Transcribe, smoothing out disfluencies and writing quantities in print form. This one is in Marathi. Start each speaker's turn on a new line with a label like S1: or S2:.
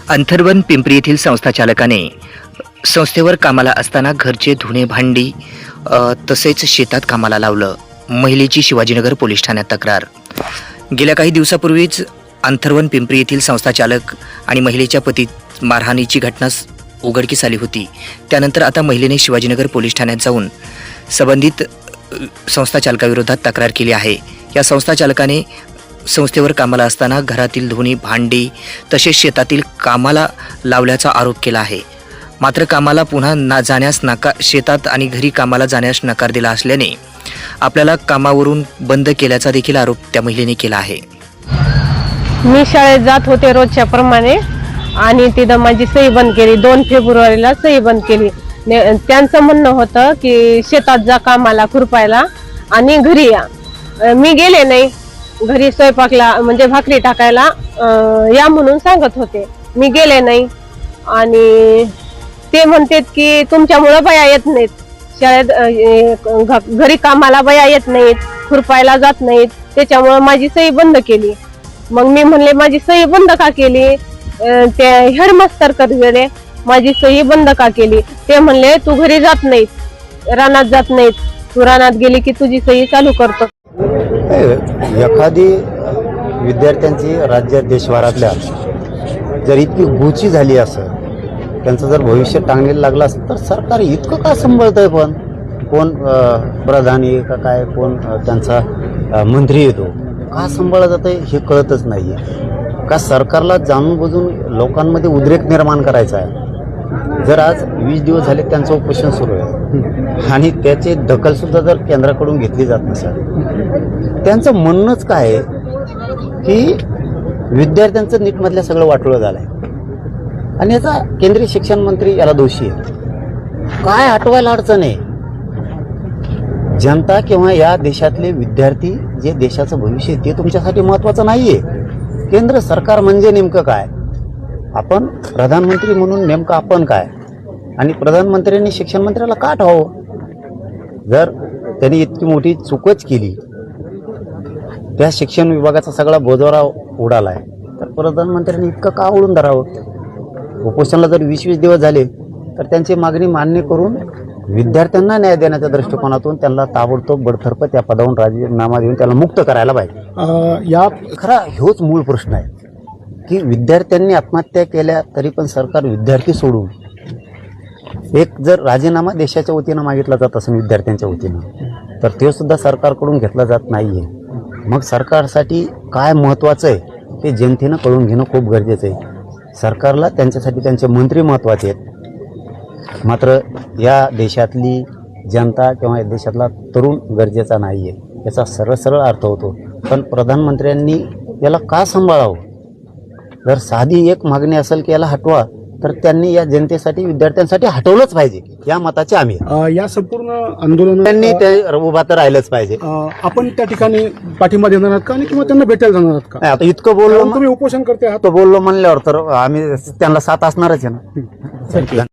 S1: अंथरवन पिंपरी येथील संस्था चालकाने संस्थेवर कामाला असताना घरचे धुणे भांडी तसेच शेतात कामाला लावलं. महिलेची शिवाजीनगर पोलीस ठाण्यात तक्रार. गेल्या काही दिवसापूर्वीच अंथरवन पिंपरी येथील संस्था चालक आणि महिलेच्या पती मारहाणीची घटना उघडकीस आली होती. त्यानंतर आता महिलेने शिवाजीनगर पोलीस ठाण्यात जाऊन संबंधित संस्था चालकाविरोधात तक्रार केली आहे. या संस्था चालकाने संस्थेवर कामाला असताना घरातील धुणी भांडी तसेच शेतातील कामाला लावल्याचा आरोप केला आहे. मात्र कामाला पुन्हा जाण्यास शेतात आणि घरी कामाला जाण्यास नकार दिला असल्याने आपल्याला कामावरून बंद केल्याचा देखील आरोप त्या महिलेने केला आहे.
S2: मी शाळेत जात होते रोजच्या प्रमाणे आणि तिथं माझी सही बंद केली. 2 फेब्रुवारीला सही बंद केली. त्यांचं म्हणणं होतं की शेतात जा कामाला खुरपायला आणि घरी या. मी गेले नाही. घरी स्वयंपाकला म्हणजे भाकरी टाकायला या म्हणून सांगत होते. मी गेले नाही आणि ते म्हणतात की तुमच्यामुळे बाया येत नाहीत शाळेत, घरी कामाला बाया येत नाहीत, खुरपायला जात नाहीत, त्याच्यामुळे माझी सही बंद केली. मग मी म्हणले माझी सही बंद का केली? ते हेडमास्तर कडे गेले, माझी सही बंद का केली? ते म्हणले तू घरी जात नाहीत, रानात जात नाहीत, तू रानात गेली की तुझी सही चालू करतो.
S3: एखादी विद्यार्थ्यांची राज्य देशभरातल्या जर इतकी गुची झाली असं, त्यांचं जर भविष्य टांगलेलं लागलं असतं तर सरकार इतकं का सांभाळतंय? पण कोण प्रधान आहे का काय, कोण त्यांचा मंत्री येतो का सांभाळलं जातंय हे कळतच नाही आहे. का सरकारला जाणून बुजून लोकांमध्ये उद्रेक निर्माण करायचा आहे? जर आज 20 दिवस झाले त्यांचं उपोषण सुरू आहे आणि त्याची दखलसुद्धा जर केंद्राकडून घेतली जात नसेल, त्यांचं म्हणणंच काय आहे की विद्यार्थ्यांचं नीटमधल्या सगळं वाटोळं झालं आहे आणि याचा केंद्रीय शिक्षण मंत्री याला दोषी आहे. काय हटवायला अडचण आहे? जनता किंवा या देशातले विद्यार्थी जे देशाचं भविष्य आहे ते तुमच्यासाठी महत्त्वाचं नाही आहे. केंद्र सरकार म्हणजे नेमकं काय? आपण प्रधानमंत्री म्हणून नेमकं आपण काय? आणि प्रधानमंत्र्यांनी शिक्षण मंत्र्याला का ठावं? जर त्यांनी इतकी मोठी चूकच केली, त्या शिक्षण विभागाचा सगळा बोजवारा उडाला आहे, तर प्रधानमंत्र्यांनी इतकं का ओढून धरावं? उपोषणाला जर 20-20 दिवस झाले तर त्यांची मागणी मान्य करून विद्यार्थ्यांना न्याय देण्याच्या दृष्टिकोनातून त्यांना ताबडतोब बडतर्फ त्या पदावरून राजीनामा देऊन त्याला मुक्त करायला पाहिजे. या खरा ह्योच मूळ प्रश्न आहे की विद्यार्थ्यांनी आत्महत्या केल्या तरी पण सरकार विद्यार्थी सोडून एक जर राजीनामा देशाच्या वतीनं मागितला जात असेल विद्यार्थ्यांच्या वतीनं, तर ते सुद्धा सरकारकडून घेतला जात नाही आहे. मग सरकारसाठी काय महत्त्वाचं आहे ते जनतेनं कळून घेणं खूप गरजेचं आहे. सरकारला त्यांच्यासाठी त्यांचे मंत्री महत्त्वाचे आहेत, मात्र या देशातली जनता किंवा या देशातला तरुण गरजेचा नाही आहे. याचा सरळ अर्थ होतो. पण प्रधानमंत्र्यांनी याला का सांभाळावं? जर साधी एक मागणी असेल की याला हटवा, तर त्यांनी या जनतेसाठी विद्यार्थ्यांसाठी हटवलंच पाहिजे या मताचे आम्ही.
S4: या संपूर्ण आंदोलन
S3: त्यांनी ते उभा तर राहिलंच पाहिजे.
S4: आपण त्या ठिकाणी पाठिंबा देणार आहात का आणि किंवा त्यांना भेटायला जाणार आहात का?
S3: आता इतकं बोललो,
S4: तुम्ही उपोषण करते आहात
S3: बोललो म्हणल्यावर तर आम्ही त्यांना साथ असणारच आहे ना.